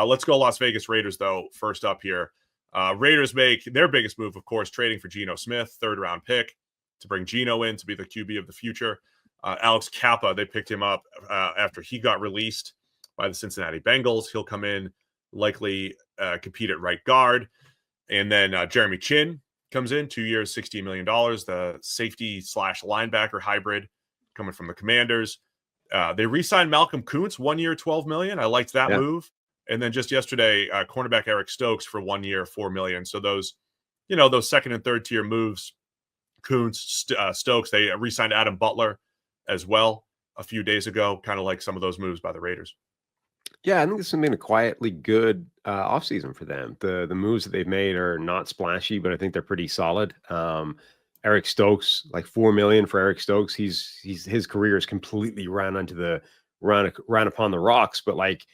Let's go Las Vegas Raiders, though, first up here. Raiders make their biggest move, of course, trading for Geno Smith, third-round pick, to bring Geno in to be the QB of the future. Alex Kappa, they picked him up after he got released by the Cincinnati Bengals. He'll come in, likely compete at right guard. And then Jeremy Chinn comes in, 2 years, $16 million, the safety/linebacker hybrid coming from the Commanders. They re-signed Malcolm Koonce, 1 year, $12 million. I liked that move. And then just yesterday, cornerback Eric Stokes for 1 year, $4 million. So those second and third tier moves, Koonce, Stokes, they re-signed Adam Butler as well a few days ago, kind of like some of those moves by the Raiders. Yeah, I think this has been a quietly good offseason for them. The moves that they've made are not splashy, but I think they're pretty solid. Eric Stokes, like $4 million for Eric Stokes. His career is completely ran upon the rocks. But like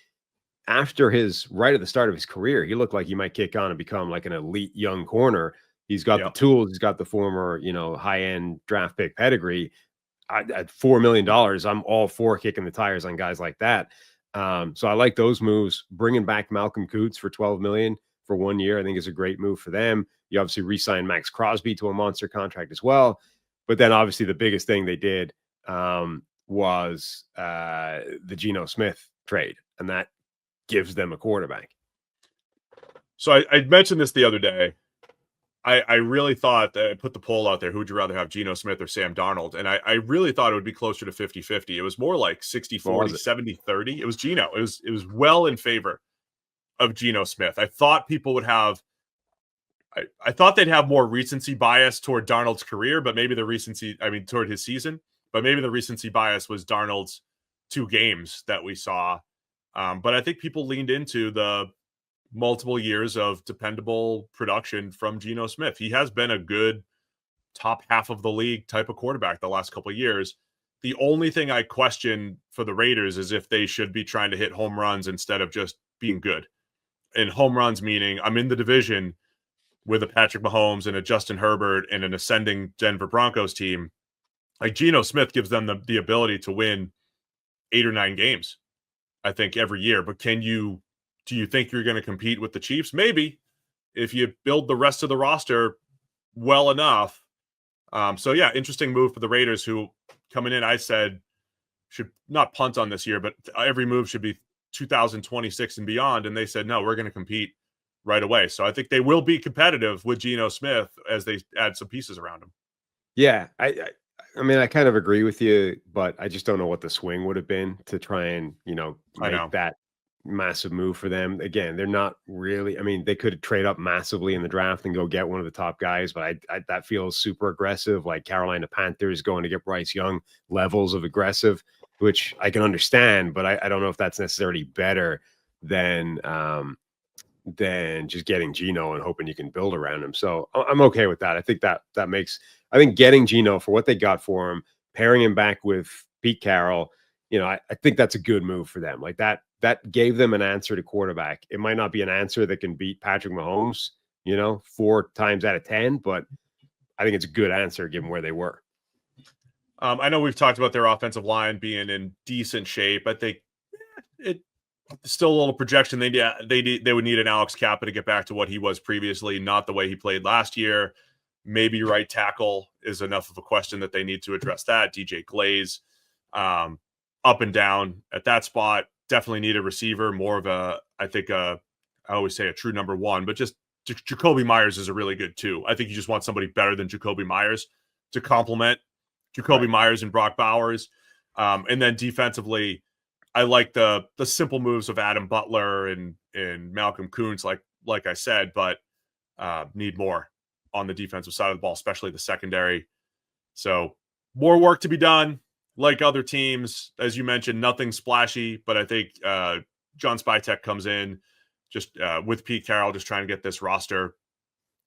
after right at the start of his career, he looked like he might kick on and become like an elite young corner. He's got the tools. He's got the former, high-end draft pick pedigree. At $4 million, I'm all for kicking the tires on guys like that. So I like those moves. Bringing back Malcolm Koonce for $12 million for 1 year, I think is a great move for them. You obviously re-signed Max Crosby to a monster contract as well. But then obviously the biggest thing they did was the Geno Smith trade, and that gives them a quarterback. So I mentioned this the other day. I really thought that I put the poll out there. Who would you rather have, Geno Smith or Sam Darnold? And I really thought it would be closer to 50-50. It was more like 60-40, 70-30. It was Geno. It was well in favor of Geno Smith. I thought people would have I thought they'd have more recency bias toward Darnold's career, but maybe toward his season. But maybe the recency bias was Darnold's 2 games that we saw. But I think people leaned into the multiple years of dependable production from Geno Smith. He has been a good top half of the league type of quarterback the last couple of years. The only thing I question for the Raiders is if they should be trying to hit home runs instead of just being good. And home runs meaning I'm in the division with a Patrick Mahomes and a Justin Herbert and an ascending Denver Broncos team. Like Geno Smith gives them the ability to win 8 or 9 games, I think, every year. But do you think you're going to compete with the Chiefs? Maybe, if you build the rest of the roster well enough. So yeah, interesting move for the Raiders, who coming in, I said, should not punt on this year, but every move should be 2026 and beyond. And they said, no, we're going to compete right away. So I think they will be competitive with Geno Smith as they add some pieces around him. Yeah, I mean, I kind of agree with you, but I just don't know what the swing would have been to try and, make that massive move for them. Again, they're not really, I mean, they could trade up massively in the draft and go get one of the top guys, but I that feels super aggressive, like Carolina Panthers going to get Bryce Young levels of aggressive, which I can understand, but I don't know if that's necessarily better than just getting Geno and hoping you can build around him. So I'm okay with that. I think I think getting Geno for what they got for him, pairing him back with Pete Carroll, I think that's a good move for them. Like that gave them an answer to quarterback. It might not be an answer that can beat Patrick Mahomes, 4 times out of 10, but I think it's a good answer given where they were. I know we've talked about their offensive line being in decent shape. I think it's still a little projection. They would need an Alex Kappa to get back to what he was previously, not the way he played last year. Maybe right tackle is enough of a question that they need to address that. DJ Glaze, up and down at that spot. Definitely need a receiver, more of I always say a true number 1, but just Jacoby Myers is a really good 2. I think you just want somebody better than Jacoby Myers to complement Jacoby Myers and Brock Bowers. And then defensively, I like the simple moves of Adam Butler and Malcolm Koonce, like I said, but need more on the defensive side of the ball, especially the secondary. So more work to be done. Like other teams, as you mentioned, nothing splashy, but I think John Spytek comes in just with Pete Carroll, just trying to get this roster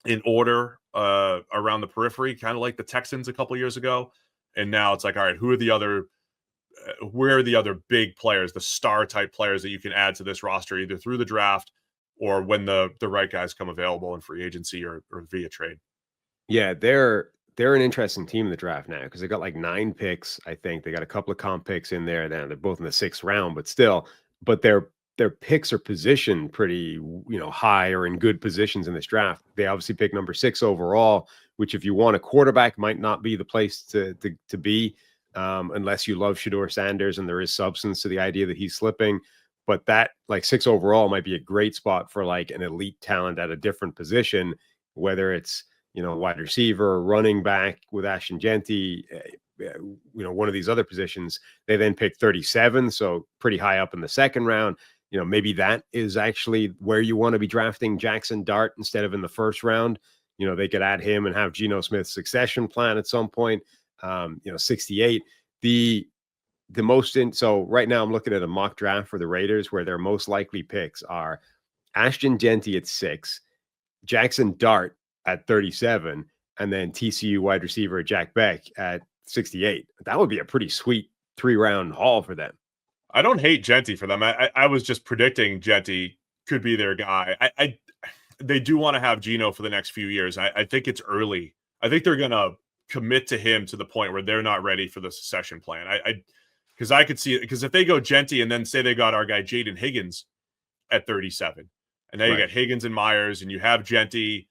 in order around the periphery, kind of like the Texans a couple years ago. And now it's like, all right, where are the other big players, the star type players that you can add to this roster, either through the draft or when the right guys come available in free agency or via trade? Yeah, they're an interesting team in the draft now because they got like 9 picks. I think they got a couple of comp picks in there. Then they're both in the 6th round, but still, they're their picks are positioned pretty, high or in good positions in this draft. They obviously pick number 6 overall, which if you want a quarterback might not be the place to be, unless you love Shedeur Sanders and there is substance to the idea that he's slipping. But that, like, 6 overall might be a great spot for like an elite talent at a different position, whether it's, wide receiver, running back with Ashton Genty, one of these other positions. They then pick 37, so pretty high up in the second round. Maybe that is actually where you want to be drafting Jackson Dart instead of in the first round. They could add him and have Geno Smith's succession plan at some point. 68. So right now I'm looking at a mock draft for the Raiders where their most likely picks are Ashton Genty at 6, Jackson Dart at 37, and then TCU wide receiver Jack Beck at 68. That would be a pretty sweet 3-round haul for them. I don't hate Genty for them. I was just predicting Genty could be their guy. They do want to have Geno for the next few years. I think it's early. I think they're going to commit to him to the point where they're not ready for the succession plan. Because I could see it. Because if they go Genty and then say they got our guy Jaden Higgins at 37, and then you got Higgins and Myers, and you have Genty,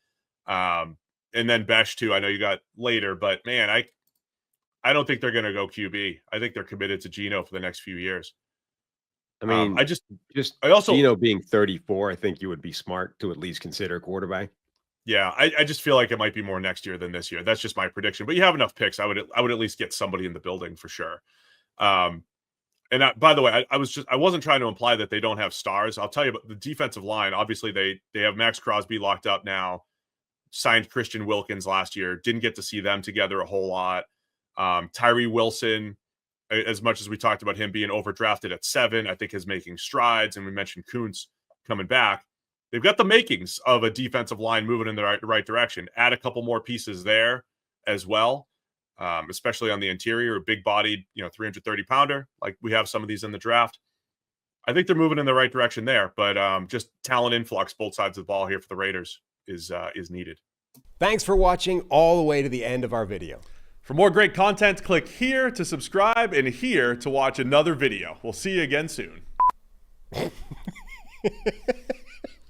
and then Besh too. I know you got later, but man, I don't think they're going to go QB. I think they're committed to Geno for the next few years. I mean, I also Geno being 34, I think you would be smart to at least consider quarterback. Yeah, I just feel like it might be more next year than this year. That's just my prediction. But you have enough picks. I would at least get somebody in the building for sure. By the way, I wasn't trying to imply that they don't have stars. I'll tell you about the defensive line. Obviously, they have Max Crosby locked up now. Signed Christian Wilkins last year. Didn't get to see them together a whole lot. Tyree Wilson, as much as we talked about him being overdrafted at 7, I think is making strides. And we mentioned Koonce coming back. They've got the makings of a defensive line moving in the right direction. Add a couple more pieces there as well, especially on the interior, a big-bodied, 330-pounder. Like we have some of these in the draft. I think they're moving in the right direction there, but just talent influx, both sides of the ball here for the Raiders is needed. Thanks for watching all the way to the end of our video. For more great content, click here to subscribe and here to watch another video. We'll see you again soon.